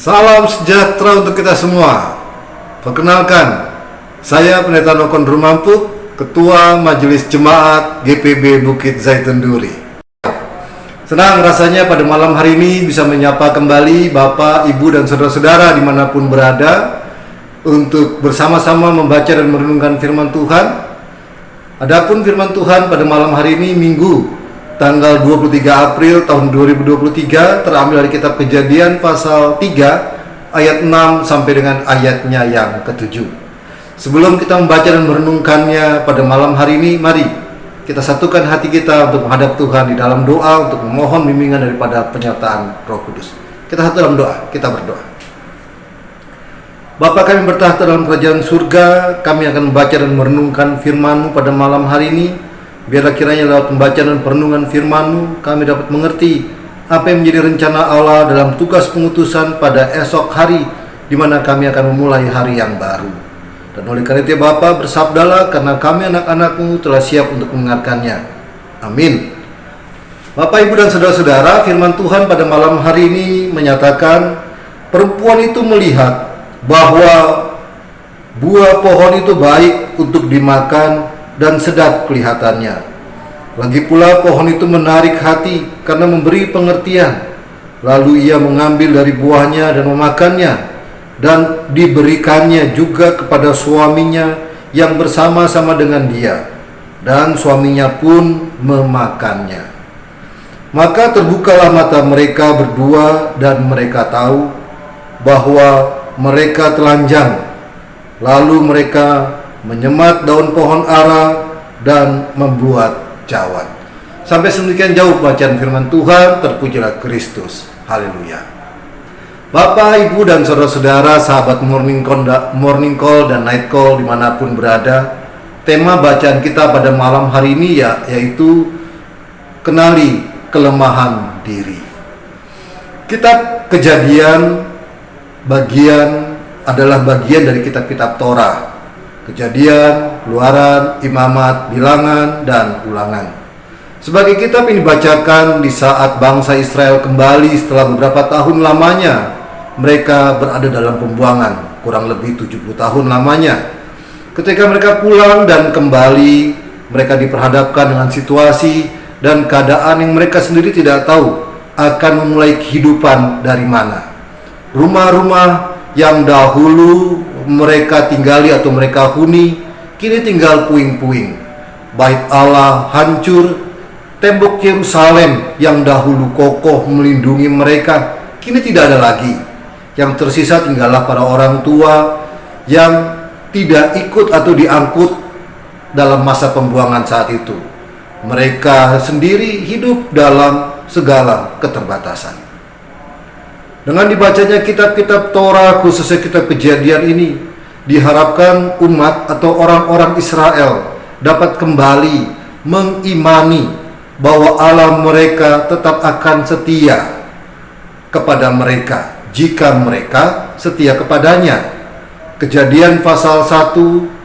Salam sejahtera untuk kita semua. Perkenalkan, saya Pendeta Nokon Rumampuk, Ketua Majelis Jemaat GPB Bukit Zaitun Duri. Senang rasanya pada malam hari ini bisa menyapa kembali Bapak, Ibu, dan saudara-saudara dimanapun berada untuk bersama-sama membaca dan merenungkan firman Tuhan. Adapun firman Tuhan pada malam hari ini Minggu tanggal 23 April tahun 2023 terambil dari kitab Kejadian pasal 3 ayat 6 sampai dengan ayatnya yang ke-7. Sebelum kita membaca dan merenungkannya pada malam hari ini, mari kita satukan hati kita untuk menghadap Tuhan di dalam doa untuk memohon bimbingan daripada penyertaan Roh Kudus. Kita satu dalam doa, kita berdoa. Bapa kami bertahta dalam kerajaan surga, kami akan membaca dan merenungkan firman-Mu pada malam hari ini. Biarlah kiranya lewat pembacaan dan perenungan firman-Mu kami dapat mengerti apa yang menjadi rencana Allah dalam tugas pengutusan pada esok hari, di mana kami akan memulai hari yang baru. Dan oleh karena itu Bapa, bersabdalah karena kami anak-anak-Mu telah siap untuk mendengarkannya. Amin. Bapak, Ibu, dan saudara-saudara, firman Tuhan pada malam hari ini menyatakan perempuan itu melihat bahwa buah pohon itu baik untuk dimakan dan sedap kelihatannya. Lagi pula pohon itu menarik hati karena memberi pengertian. Lalu ia mengambil dari buahnya dan memakannya, dan diberikannya juga kepada suaminya yang bersama-sama dengan dia, dan suaminya pun memakannya. Maka terbukalah mata mereka berdua dan mereka tahu bahwa mereka telanjang. Lalu mereka menyemat daun pohon ara dan membuat cawan. Sampai sedemikian jauh bacaan firman Tuhan. Terpujilah Kristus. Haleluya. Bapak, Ibu, dan saudara-saudara, sahabat morning call dan night call dimanapun berada, tema bacaan kita pada malam hari ini yaitu kenali kelemahan diri. Kitab Kejadian adalah bagian dari kitab-kitab Torah. Kejadian, Keluaran, Imamat, Bilangan, dan Ulangan. Sebagai kitab ini dibacakan di saat bangsa Israel kembali setelah beberapa tahun lamanya mereka berada dalam pembuangan, kurang lebih 70 tahun lamanya. Ketika mereka pulang dan kembali, mereka diperhadapkan dengan situasi dan keadaan yang mereka sendiri tidak tahu akan memulai kehidupan dari mana. Rumah-rumah yang dahulu mereka tinggali atau mereka huni, kini tinggal puing-puing. Bait Allah hancur, tembok Yerusalem yang dahulu kokoh melindungi mereka, kini tidak ada lagi. Yang tersisa tinggallah para orang tua yang tidak ikut atau diangkut dalam masa pembuangan saat itu. Mereka sendiri hidup dalam segala keterbatasan. Dengan dibacanya kitab-kitab Torah, khususnya kitab Kejadian ini, diharapkan umat atau orang-orang Israel dapat kembali mengimani bahwa Allah mereka tetap akan setia kepada mereka jika mereka setia kepadanya. Kejadian pasal 1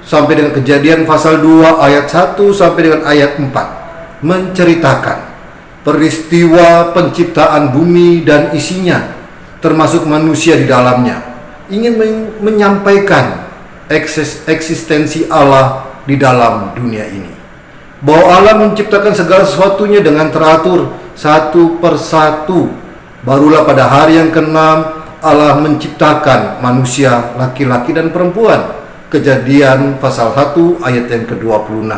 sampai dengan Kejadian pasal 2 ayat 1 sampai dengan ayat 4 menceritakan peristiwa penciptaan bumi dan isinya, termasuk manusia di dalamnya, ingin menyampaikan eksistensi Allah di dalam dunia ini. Bahwa Allah menciptakan segala sesuatunya dengan teratur satu persatu. Barulah pada hari yang ke-6 Allah menciptakan manusia laki-laki dan perempuan. Kejadian pasal 1 ayat yang ke-26,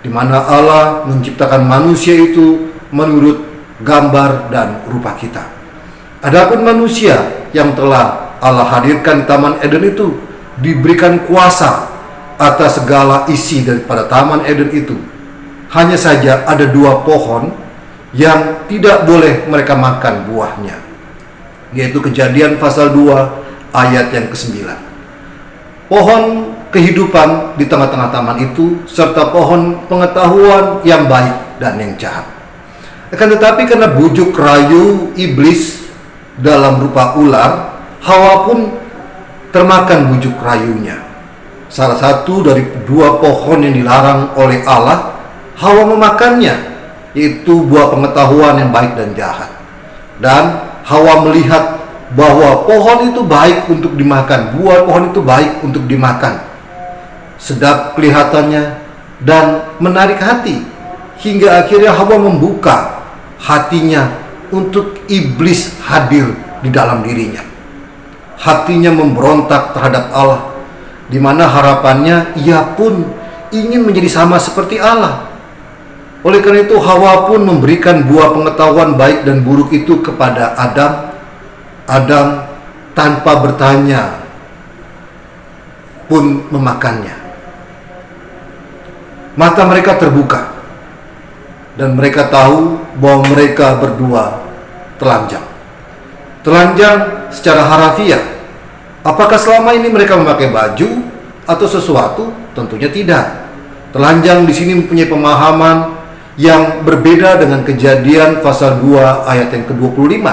di mana Allah menciptakan manusia itu menurut gambar dan rupa kita. Adapun manusia yang telah Allah hadirkan di Taman Eden itu diberikan kuasa atas segala isi daripada Taman Eden itu. Hanya saja ada 2 pohon yang tidak boleh mereka makan buahnya, yaitu Kejadian pasal 2 ayat yang ke-9. Pohon kehidupan di tengah-tengah taman itu, serta pohon pengetahuan yang baik dan yang jahat. Akan tetapi karena bujuk rayu iblis dalam rupa ular, Hawa pun termakan bujuk rayunya. Salah satu dari 2 pohon yang dilarang oleh Allah, Hawa memakannya, yaitu buah pengetahuan yang baik dan jahat. Dan Hawa melihat bahwa pohon itu baik untuk dimakan, buah pohon itu baik untuk dimakan, sedap kelihatannya dan menarik hati, hingga akhirnya Hawa membuka hatinya untuk iblis hadir di dalam dirinya. Hatinya memberontak terhadap Allah, di mana harapannya ia pun ingin menjadi sama seperti Allah. Oleh karena itu Hawa pun memberikan buah pengetahuan baik dan buruk itu kepada Adam. Adam tanpa bertanya pun memakannya. Mata mereka terbuka dan mereka tahu bahwa mereka berdua telanjang. Telanjang secara harafiah. Apakah selama ini mereka memakai baju atau sesuatu? Tentunya tidak. Telanjang di sini mempunyai pemahaman yang berbeda dengan Kejadian pasal 2 ayat yang ke-25.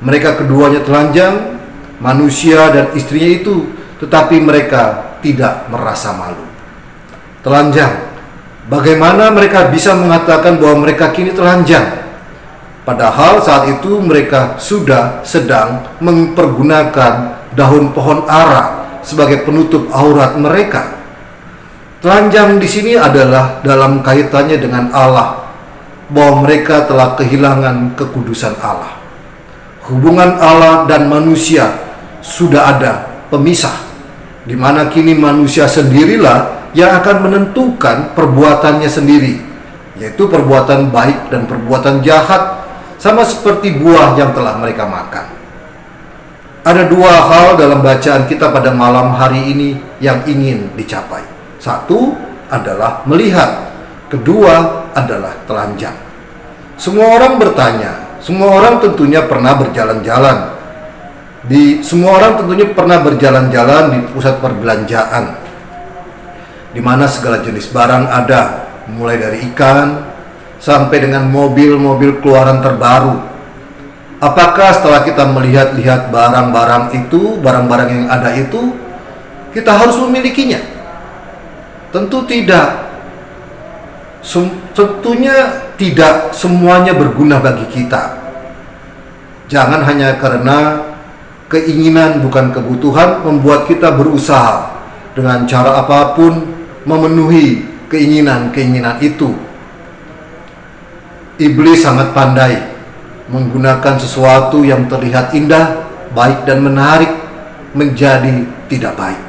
Mereka keduanya telanjang, manusia dan istrinya itu, tetapi mereka tidak merasa malu. Telanjang. Bagaimana mereka bisa mengatakan bahwa mereka kini telanjang? Padahal saat itu mereka sudah sedang mempergunakan daun pohon ara sebagai penutup aurat mereka. Telanjang di sini adalah dalam kaitannya dengan Allah, bahwa mereka telah kehilangan kekudusan Allah. Hubungan Allah dan manusia sudah ada pemisah, di mana kini manusia sendirilah yang akan menentukan perbuatannya sendiri, yaitu perbuatan baik dan perbuatan jahat, sama seperti buah yang telah mereka makan. Ada dua hal dalam bacaan kita pada malam hari ini yang ingin dicapai. Satu adalah melihat, kedua adalah telanjang. Semua orang bertanya, semua orang tentunya pernah berjalan-jalan. Semua orang tentunya pernah berjalan-jalan di pusat perbelanjaan, di mana segala jenis barang ada, mulai dari ikan sampai dengan mobil-mobil keluaran terbaru. Apakah setelah kita melihat-lihat barang-barang itu, barang-barang yang ada itu, kita harus memilikinya? Tentu tidak. Tentunya tidak semuanya berguna bagi kita. Jangan hanya karena keinginan bukan kebutuhan membuat kita berusaha dengan cara apapun memenuhi keinginan-keinginan itu. Iblis sangat pandai menggunakan sesuatu yang terlihat indah, baik dan menarik menjadi tidak baik.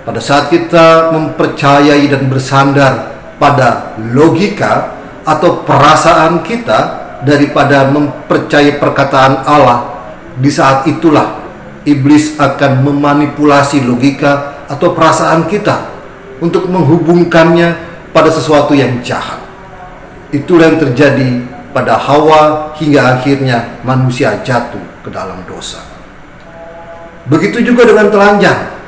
Pada saat kita mempercayai dan bersandar pada logika atau perasaan kita daripada mempercayai perkataan Allah, di saat itulah iblis akan memanipulasi logika atau perasaan kita untuk menghubungkannya pada sesuatu yang jahat. Itulah yang terjadi pada Hawa hingga akhirnya manusia jatuh ke dalam dosa. Begitu juga dengan telanjang.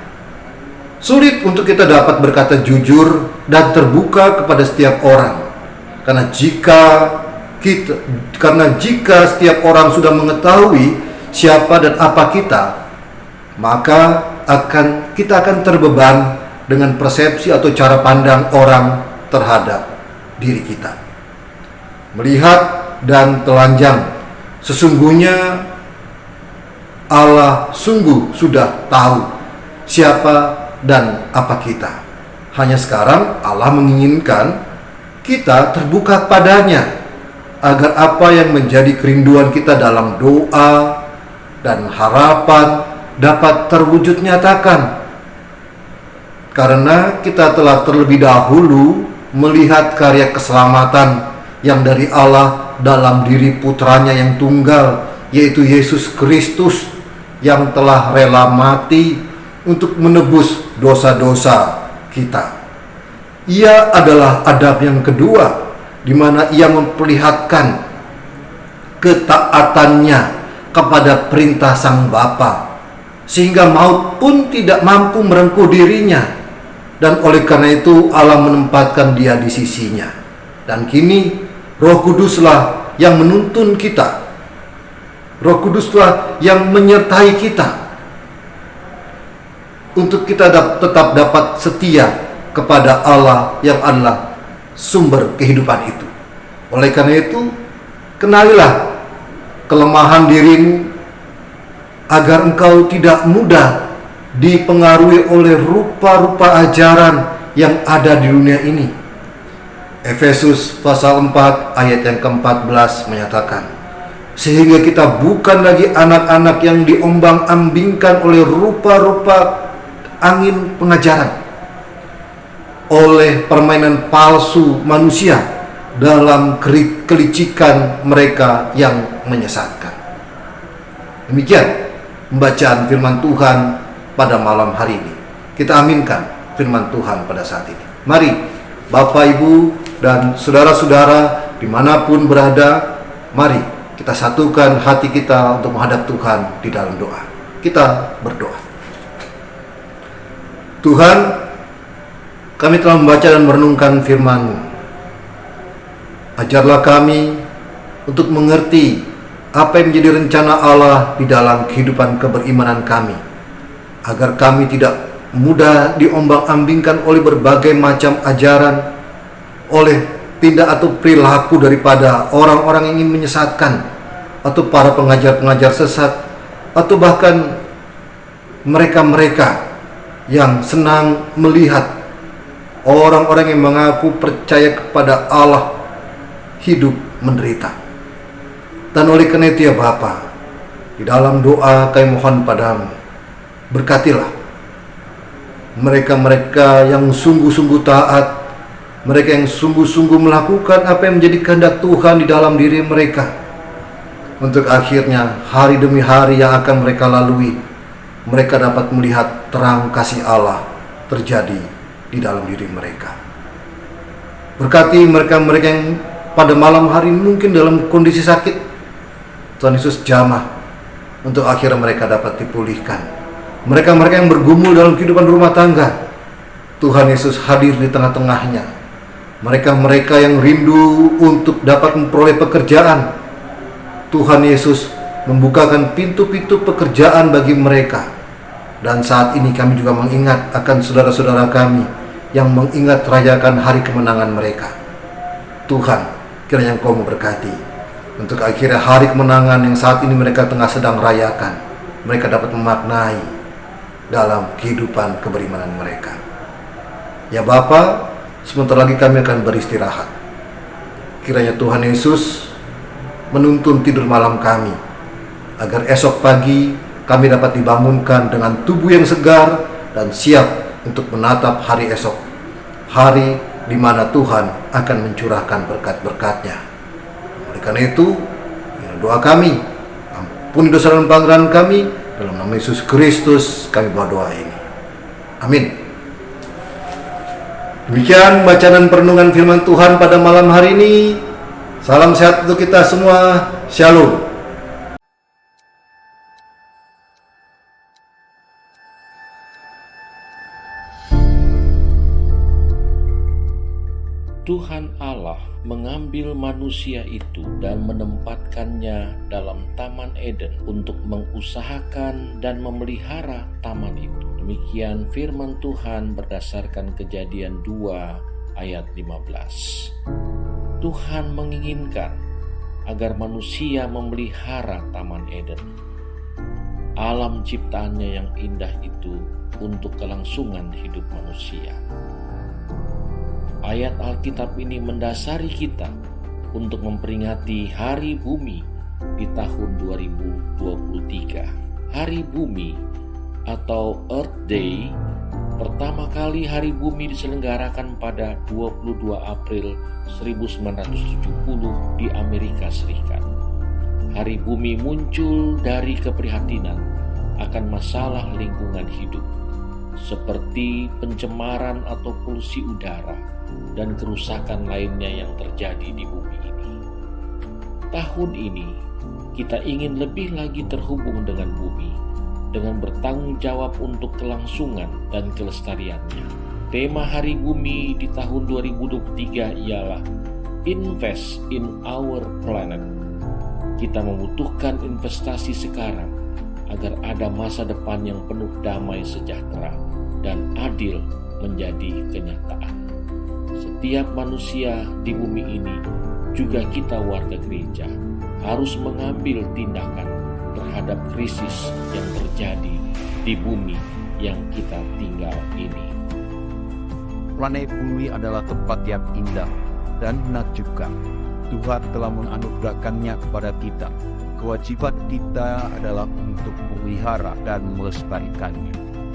Sulit untuk kita dapat berkata jujur dan terbuka kepada setiap orang. Karena jika setiap orang sudah mengetahui siapa dan apa kita, maka kita akan terbeban dengan persepsi atau cara pandang orang terhadap diri kita. Melihat dan telanjang, sesungguhnya Allah sungguh sudah tahu siapa dan apa kita. Hanya sekarang Allah menginginkan kita terbuka padanya, agar apa yang menjadi kerinduan kita dalam doa dan harapan dapat terwujud nyatakan. Karena kita telah terlebih dahulu melihat karya keselamatan yang dari Allah dalam diri putranya yang tunggal, yaitu Yesus Kristus, yang telah rela mati untuk menebus dosa-dosa kita. Ia adalah adab yang kedua, di mana ia memperlihatkan ketaatannya kepada perintah Sang Bapa, sehingga maut pun tidak mampu merengkuh dirinya. Dan oleh karena itu Allah menempatkan dia di sisinya. Dan kini Roh Kuduslah yang menuntun kita. Roh Kuduslah yang menyertai kita untuk kita tetap dapat setia kepada Allah yang adalah sumber kehidupan itu. Oleh karena itu, kenalilah kelemahan dirimu, agar engkau tidak mudah dipengaruhi oleh rupa-rupa ajaran yang ada di dunia ini. Efesus pasal 4 ayat yang ke-14 menyatakan, sehingga kita bukan lagi anak-anak yang diombang-ambingkan oleh rupa-rupa angin pengajaran, oleh permainan palsu manusia dalam kelicikan mereka yang menyesatkan. Demikian pembacaan firman Tuhan pada malam hari ini. Kita aminkan firman Tuhan pada saat ini. Mari Bapak, Ibu, dan saudara-saudara dimanapun berada, mari kita satukan hati kita untuk menghadap Tuhan di dalam doa. Kita berdoa. Tuhan, kami telah membaca dan merenungkan firman-Mu. Ajarlah kami untuk mengerti apa yang menjadi rencana Allah di dalam kehidupan keberimanan kami, agar kami tidak mudah diombang-ambingkan oleh berbagai macam ajaran, oleh tindak atau perilaku daripada orang-orang yang ingin menyesatkan, atau para pengajar-pengajar sesat, atau bahkan mereka-mereka yang senang melihat orang-orang yang mengaku percaya kepada Allah hidup menderita. Dan oleh karena itu ya Bapa, di dalam doa kami mohon padamu, berkatilah mereka-mereka yang sungguh-sungguh taat, mereka yang sungguh-sungguh melakukan apa yang menjadi kehendak Tuhan di dalam diri mereka, untuk akhirnya hari demi hari yang akan mereka lalui, mereka dapat melihat terang kasih Allah terjadi di dalam diri mereka. Berkati mereka-mereka yang pada malam hari mungkin dalam kondisi sakit, Tuhan Yesus jamah untuk akhirnya mereka dapat dipulihkan. Mereka-mereka yang bergumul dalam kehidupan rumah tangga, Tuhan Yesus hadir di tengah-tengahnya. Mereka-mereka yang rindu untuk dapat memperoleh pekerjaan, Tuhan Yesus membukakan pintu-pintu pekerjaan bagi mereka. Dan saat ini kami juga mengingat akan saudara-saudara kami yang mengingat rayakan hari kemenangan mereka. Tuhan, kiranya Engkau memberkati untuk akhirnya hari kemenangan yang saat ini mereka tengah sedang rayakan, mereka dapat memaknai dalam kehidupan keberimanan mereka. Ya Bapa, sebentar lagi kami akan beristirahat. Kiranya Tuhan Yesus menuntun tidur malam kami, agar esok pagi kami dapat dibangunkan dengan tubuh yang segar dan siap untuk menatap hari esok, hari di mana Tuhan akan mencurahkan berkat-berkat-Nya. Oleh karena itu, doa kami, ampuni dosa dan pelanggaran kami, dalam nama Yesus Kristus kami berdoa ini. Amin. Demikian bacaan dan perenungan firman Tuhan pada malam hari ini. Salam sehat untuk kita semua. Shalom. Tuhan Allah mengambil manusia itu dan menempatkannya dalam Taman Eden untuk mengusahakan dan memelihara taman itu. Demikian firman Tuhan berdasarkan Kejadian 2 ayat 15. Tuhan menginginkan agar manusia memelihara Taman Eden, alam ciptaannya yang indah itu, untuk kelangsungan hidup manusia. Ayat Alkitab ini mendasari kita untuk memperingati Hari Bumi di tahun 2023. Hari Bumi atau Earth Day, pertama kali Hari Bumi diselenggarakan pada 22 April 1970 di Amerika Serikat. Hari Bumi muncul dari keprihatinan akan masalah lingkungan hidup, seperti pencemaran atau polusi udara dan kerusakan lainnya yang terjadi di bumi ini. Tahun ini, kita ingin lebih lagi terhubung dengan bumi, dengan bertanggung jawab untuk kelangsungan dan kelestariannya. Tema Hari Bumi di tahun 2023 ialah Invest in Our Planet. Kita membutuhkan investasi sekarang agar ada masa depan yang penuh damai sejahtera dan adil menjadi kenyataan. Setiap manusia di bumi ini, juga kita warga gereja, harus mengambil tindakan terhadap krisis yang terjadi di bumi yang kita tinggal ini. Planet bumi adalah tempat yang indah dan menakjubkan. Tuhan telah menganugerahkannya kepada kita. Kewajiban kita adalah untuk memelihara dan melestarikannya.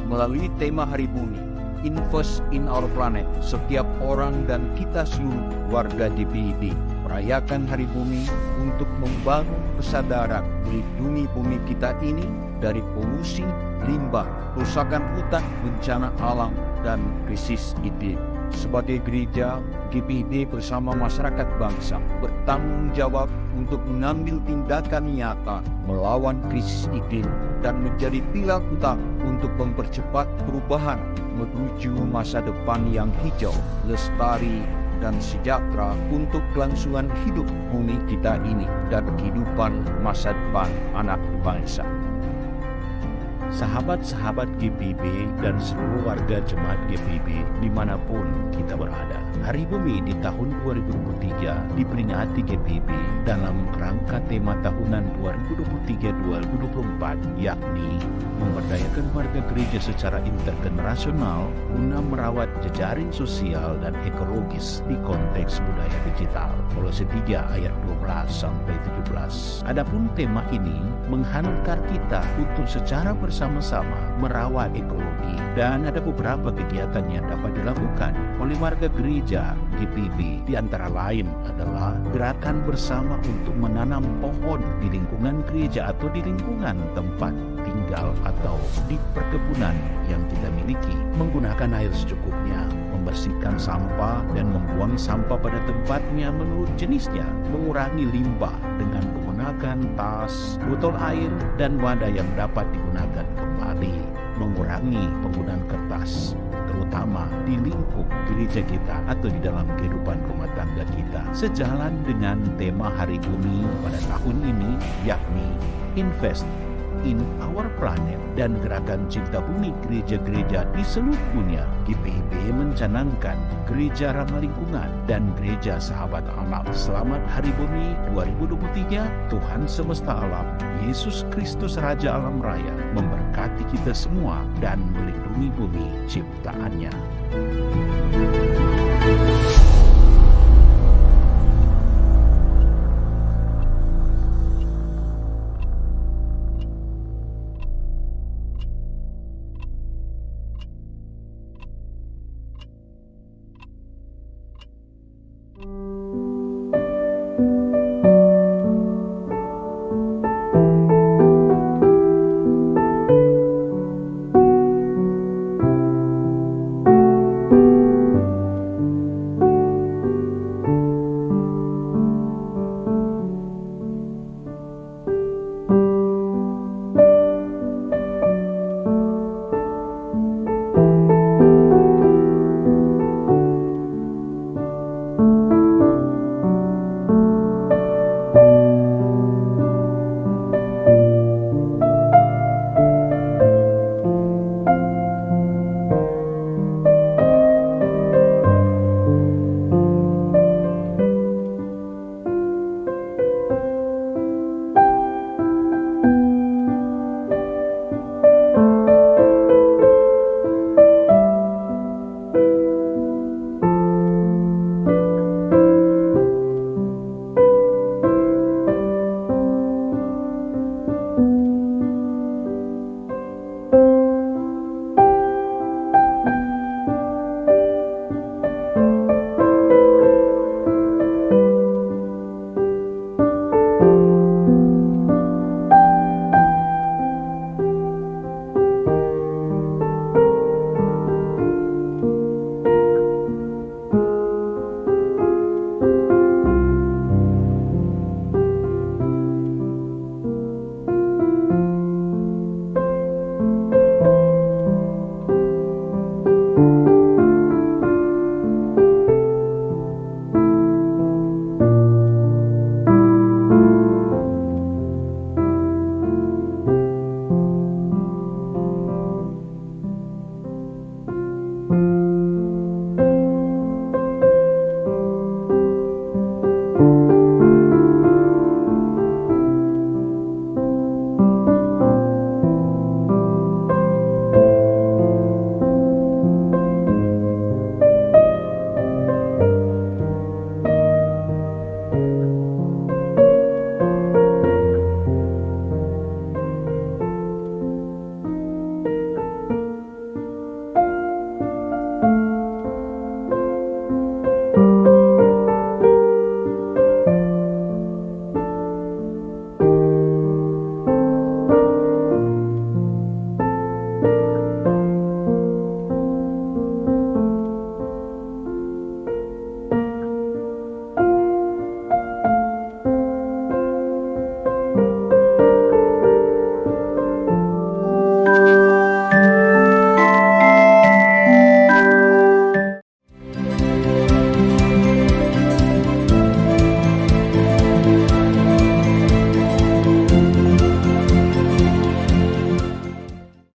Melalui tema Hari Bumi, Invest in Our Planet, setiap orang dan kita seluruh warga GPIB merayakan Hari Bumi untuk membangun kesadaran melindungi bumi kita ini dari polusi, limbah, kerusakan hutan, bencana alam, dan krisis iklim. Sebagai gereja, GPIB bersama masyarakat bangsa bertanggung jawab untuk mengambil tindakan nyata melawan krisis iklim dan menjadi pilar utama untuk mempercepat perubahan menuju masa depan yang hijau, lestari, dan sejahtera untuk kelangsungan hidup bumi kita ini dan kehidupan masa depan anak bangsa. Sahabat-sahabat GPIB dan seluruh warga jemaat GPIB dimanapun kita berada, Hari Bumi di tahun 2023 diperingati GPIB dalam kerangka tema tahunan 2023-2024, yakni memberdayakan warga gereja secara intergenerasional guna merawat jejaring sosial dan ekologis di konteks budaya digital. Kolose 3 ayat 12-17. Adapun tema ini menghantar kita untuk secara bersama-sama merawat ekologi, dan ada beberapa kegiatan yang dapat dilakukan oleh warga gereja GPIB. Di antara lain adalah gerakan bersama untuk menanam pohon di lingkungan gereja atau di lingkungan tempat tinggal atau di perkebunan yang kita miliki, menggunakan air secukupnya, membersihkan sampah dan membuang sampah pada tempatnya menurut jenisnya, mengurangi limbah dengan menggunakan tas, botol air, dan wadah yang dapat digunakan kembali, mengurangi penggunaan kertas, terutama di lingkup gereja kita atau di dalam kehidupan rumah tangga kita. Sejalan dengan tema Hari Bumi pada tahun ini, yakni Invest in Our Planet dan gerakan cinta bumi gereja-gereja di seluruh dunia, GPIB mencanangkan gereja ramah lingkungan dan gereja sahabat alam. Selamat Hari Bumi 2023. Tuhan semesta alam, Yesus Kristus Raja Alam Raya, memberkati kita semua dan melindungi bumi ciptaannya.